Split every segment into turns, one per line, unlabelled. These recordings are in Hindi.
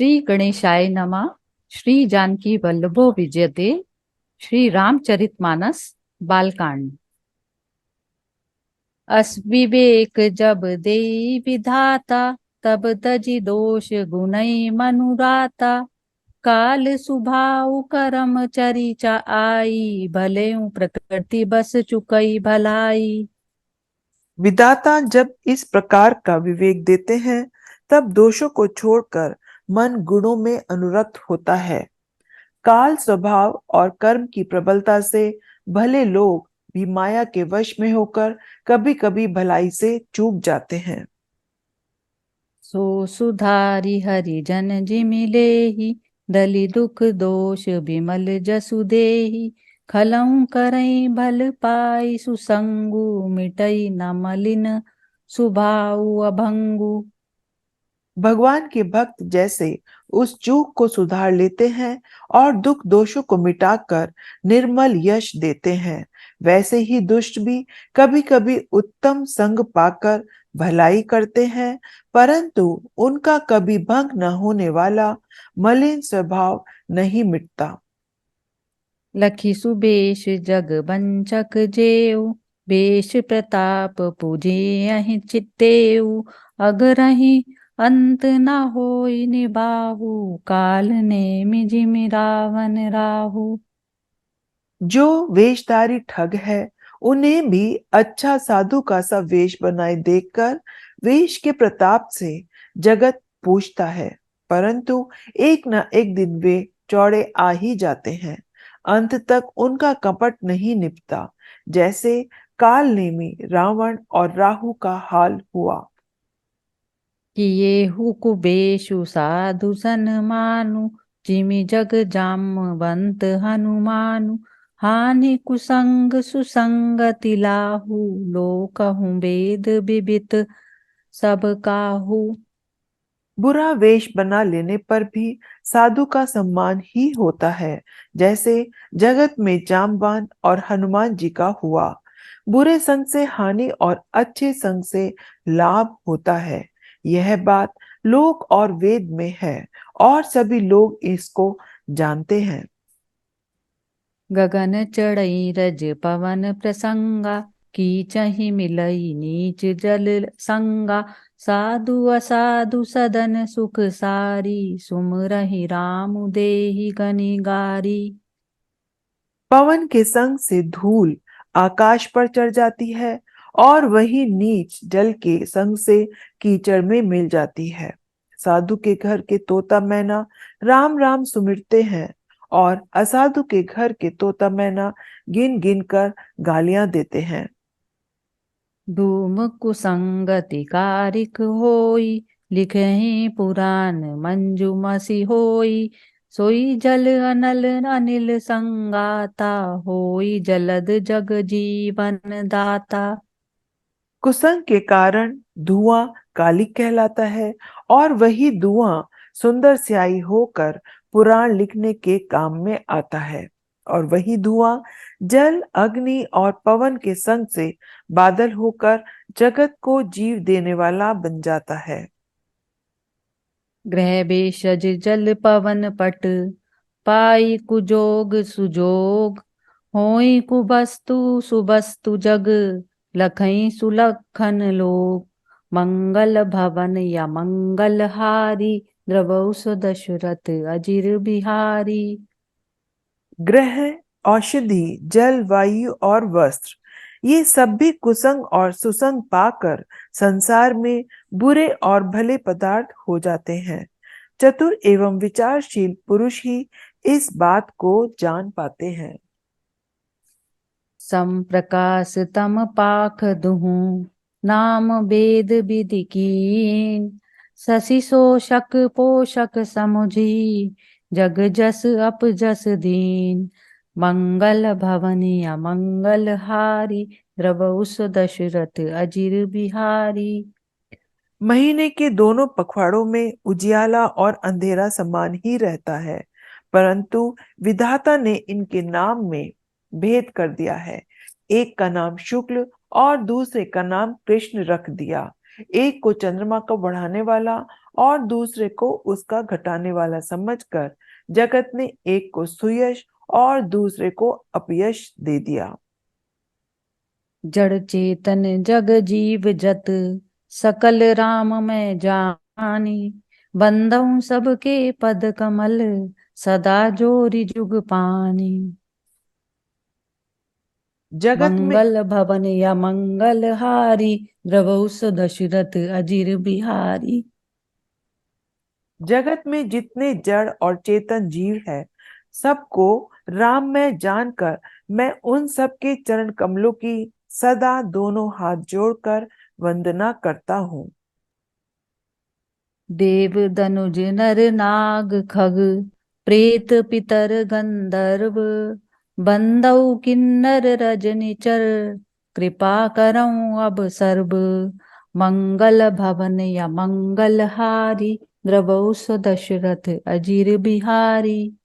श्री गणेशाय नमः। श्री जानकी वल्लभो विजयते। श्री रामचरितमानस बालकांड। अस विवेक जब देई विधाता, तब तजि दोष गुणई मनुराता। काल सुभाउ करम चरिचा आई, भलेउ प्रकृति बस चुकई भलाई।
विधाता जब इस प्रकार का विवेक देते हैं, तब दोषों को छोड़कर मन गुणों में अनुरक्त होता है। काल स्वभाव और कर्म की प्रबलता से भले लोग भी माया के वश में होकर कभी कभी भलाई से चूक जाते हैं।
सो सुधारी हरि जन जिमिलेहि, दलि दुख दोष बिमल जसु देहि। खलऊ करई भल पाई सुसंगु, मिटई न मलिन सुभाउ अभंगु।
भगवान के भक्त जैसे उस चूक को सुधार लेते हैं और दुख दोषों को मिटाकर निर्मल यश देते हैं, वैसे ही दुष्ट भी कभी कभी उत्तम संग पाकर भलाई करते हैं, परंतु उनका कभी भंग न होने वाला मलिन स्वभाव नहीं मिटता।
लखी सुबेश जग बंचक जेऊ, बेश प्रताप पूजे अहि चित्तेऊ। अगरहि अंत न होई निबाहु, काल नेमि जिमि रावण राहु।
जो वेशधारी ठग है, उन्हें भी अच्छा साधु का सा वेश बनाए देखकर वेश के प्रताप से जगत पूछता है, परंतु एक न एक दिन वे चौड़े आ ही जाते हैं। अंत तक उनका कपट नहीं निपटा, जैसे काल नेमी रावण और राहु का हाल हुआ।
किए कुबेशु साधु सन मानु, जिमि जग जामवंत हनुमानु। हानि कुसंग सुसंगति लाहु, लोकहु वेद विदित सब काहू।
बुरा वेश बना लेने पर भी साधु का सम्मान ही होता है, जैसे जगत में जामवान और हनुमान जी का हुआ। बुरे संग से हानि और अच्छे संग से लाभ होता है, यह बात लोक और वेद में है और सभी लोग इसको जानते हैं।
गगन चढ़ई रज पवन प्रसंगा, कीचहि मिलई नीच जल संगा। साधु असाधु सदन सुख सारी, सुमरहि राम देहि गनिगारी।
पवन के संग से धूल आकाश पर चढ़ जाती है और वही नीच जल के संग से कीचड़ में मिल जाती है। साधु के घर के तोता मैना राम राम सुमिरते हैं और असाधु के घर के तोता मैना गिन गिन कर गालियां देते हैं।
धूम कुसंगति कारिक होई, लिखहि पुराण मंजुमसि होई। सोई जल अनल अनिल संगाता, होई जलद जग जीवन दाता।
कुसंग के कारण धुआं कालिक कहलाता है और वही धुआं सुंदर स्याही होकर पुराण लिखने के काम में आता है, और वही धुआं जल अग्नि और पवन के संग से बादल होकर जगत को जीव देने वाला बन जाता है।
ग्रह भेषज जल पवन पट, पाई कुजोग सुजोग। होई कुबस्तु सुबस्तु जग, लखई सुलखन लोग। मंगल भवन या मंगल हारी, द्रवौ सो दशरथ अजिर बिहारी।
ग्रह, औषधि, जल, वायु और वस्त्र, ये सब भी कुसंग और सुसंग पाकर संसार में बुरे और भले पदार्थ हो जाते हैं। चतुर एवं विचारशील पुरुष ही इस बात को जान पाते हैं।
सम प्रकाश तम पाख दुहु, नाम वेद विधि कीन। शशि शोषक पोषक समुझी, जग जस अप जस दीन। मंगल भवनी अमंगल हारी, द्रवौ सो दशरथ अजिर बिहारी।
महीने के दोनों पखवाड़ों में उजियाला और अंधेरा समान ही रहता है, परंतु विधाता ने इनके नाम में भेद कर दिया है। एक का नाम शुक्ल और दूसरे का नाम कृष्ण रख दिया। एक को चंद्रमा को बढ़ाने वाला और दूसरे को उसका घटाने वाला समझकर जगत ने एक को सुयश और दूसरे को अपयश दे दिया।
जड़ चेतन जग जीव जत सकल राम मैं जानी, बंदऊं सबके पद कमल सदा जोरि जुग पानी।
जगत में
मंगल भवन या मंगल हारी, द्रवहु सु दशरथ अजीर बिहारी।
जगत में जितने जड़ और चेतन जीव है, सबको राम में जानकर मैं उन सबके चरण कमलों की सदा दोनों हाथ जोड़कर वंदना करता हूँ।
देव दनुज नर नाग खग, प्रेत पितर गंधर्व, बंदउ किन्नर रजनिचर, कृपा करऊं अब सर्व। मंगल भवन या मंगल हारी, द्रवहु सु दशरथ अजीर बिहारी।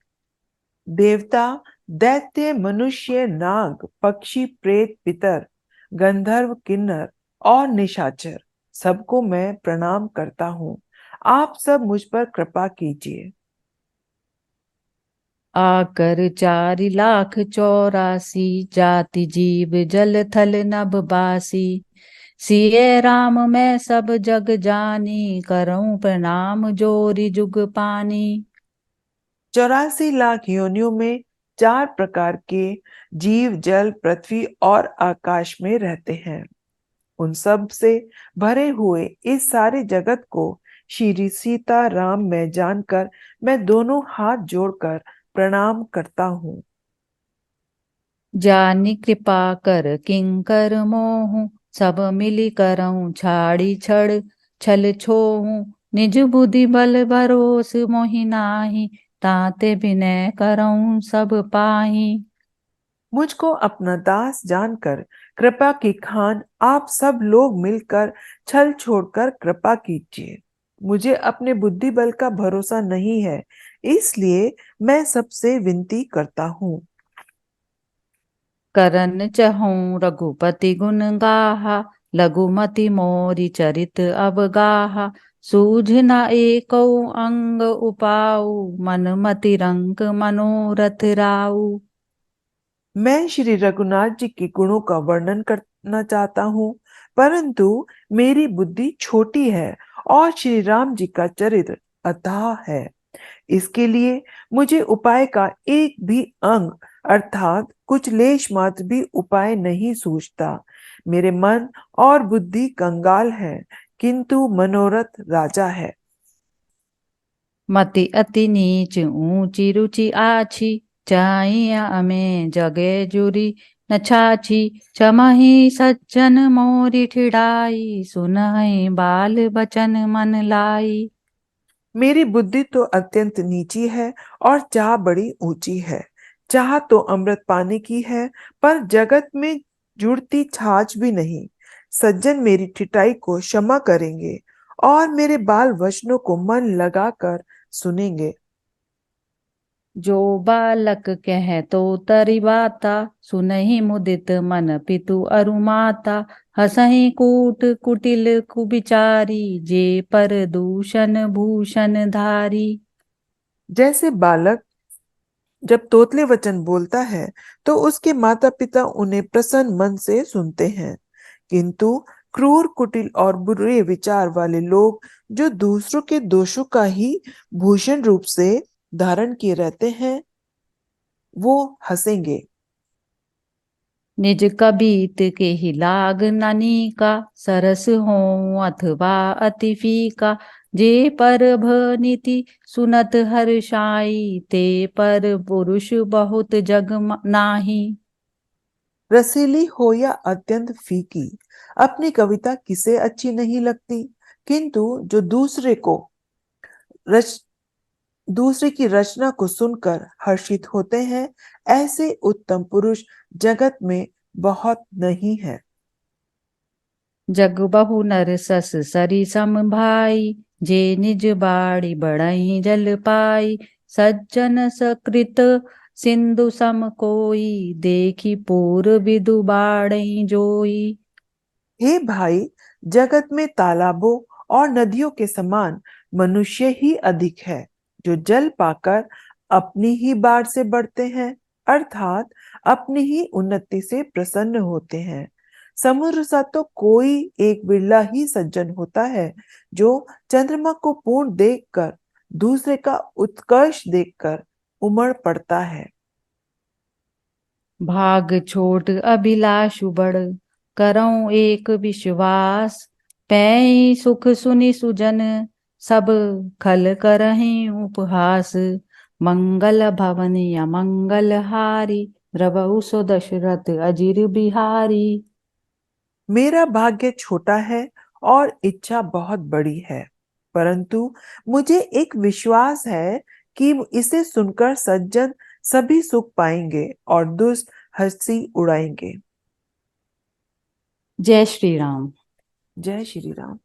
देवता, दैत्य, मनुष्य, नाग, पक्षी, प्रेत, पितर, गंधर्व, किन्नर और निशाचर सबको मैं प्रणाम करता हूँ। आप सब मुझ पर कृपा कीजिए।
आकर 4,84,000 जाति जीव जल थल नभ बासी, सिय राम मैं सब जग जानी, करऊं प्रणाम जोरि जुग पानी।
84 लाख योनियों में 4 प्रकार के जीव जल, पृथ्वी और आकाश में रहते हैं। उन सब से भरे हुए इस सारे जगत को श्री सीता राम में जानकर मैं दोनों हाथ जोड़कर प्रणाम करता हूँ।
जानी कृपा कर किंकर मोहु, सब मिली करऊं छाड़ी छड़, छल छोहू निज बुद्धि बल भरोस मोहि नाहि, ताते बिनय करऊं सब पाही।
मुझको अपना दास जानकर कृपा की खान आप सब लोग मिलकर छल छोड़कर कृपा कीजिए। मुझे अपने बुद्धि बल का भरोसा नहीं है, इसलिए मैं सबसे विनती करता हूँ।
करन चहूँ रघुपति गुण गाहा, लघुमति मोरि चरित अवगाहा। सूझ न एको अंग उपाऊ, मन मति रंक मनोरथ राऊ।
मैं श्री रघुनाथ जी के गुणों का वर्णन करना चाहता हूँ, परंतु मेरी बुद्धि छोटी है और श्री राम जी का चरित्र अथाह है। इसके लिए मुझे उपाय का एक भी अंग अर्थात कुछ लेश मात्र भी उपाय नहीं सूझता। मेरे मन और बुद्धि कंगाल है, किंतु मनोरथ राजा है।
मति अति नीच ऊंची रुचि आछी, चाहिया अमे जगे जुरी न छाछी। चमहि सज्जन मोरि ठिठाई, सुनहि बाल बचन मन लाई।
मेरी बुद्धि तो अत्यंत नीची है और चाह बड़ी ऊंची है। चाह तो अमृत पाने की है, पर जगत में जुड़ती छाछ भी नहीं। सज्जन मेरी ठिठाई को क्षमा करेंगे और मेरे बाल वचनों को मन लगाकर सुनेंगे।
जो बालक कह तो तरि बाता, सुनहि मुदित मन पितु अरु माता। हसहि कूट कुटिल कुबिचारी, जे पर दूषण भूषण धारी।
जैसे बालक जब तोतले वचन बोलता है तो उसके माता पिता उन्हें प्रसन्न मन से सुनते हैं, किंतु क्रूर, कुटिल और बुरे विचार वाले लोग जो दूसरों के दोषों का ही भूषण रूप से धारण किए रहते हैं, वो हंसेंगे।
निज कबीत के ही लाग ननी का, सरस हो अथवा अति फीका। जे पर भनिति सुनत हर्षाई, ते पर पुरुष बहुत जग नाही।
रसीली हो या अत्यंत फीकी, अपनी कविता किसे अच्छी नहीं लगती, किंतु जो रच दूसरे की रचना को सुनकर हर्षित होते हैं, ऐसे उत्तम पुरुष जगत में बहुत नहीं है।
जग बहु नर सस सरी सम भाई, जे निज बाड़ी बढ़ई जल पाई। सज्जन सकृत सिंधु सम कोई, देखी पूर विदु बाड़ई जोई।
हे भाई, जगत में तालाबों और नदियों के समान मनुष्य ही अधिक है, जो जल पाकर अपनी ही बाढ़ से बढ़ते हैं, अर्थात अपनी ही उन्नति से प्रसन्न होते हैं। समुद्र सा तो कोई एक बिरला ही सज्जन होता है, जो चंद्रमा को पूर्ण देखकर, दूसरे का उत्कर्ष देखकर उमड़ पड़ता है।
भाग छोट अभिलाष बढ़, करऊं एक विश्वास, पैई सुख सुनि सुजन, सब खल करहीं उपहास। मंगल भवन अमंगल हारी, द्रवहु सो दशरथ अजिर बिहारी।
मेरा भाग्य छोटा है और इच्छा बहुत बड़ी है, परंतु मुझे एक विश्वास है कि इसे सुनकर सज्जन सभी सुख पाएंगे और दुष्ट हंसी उड़ाएंगे।
जय श्री राम।
जय श्री राम।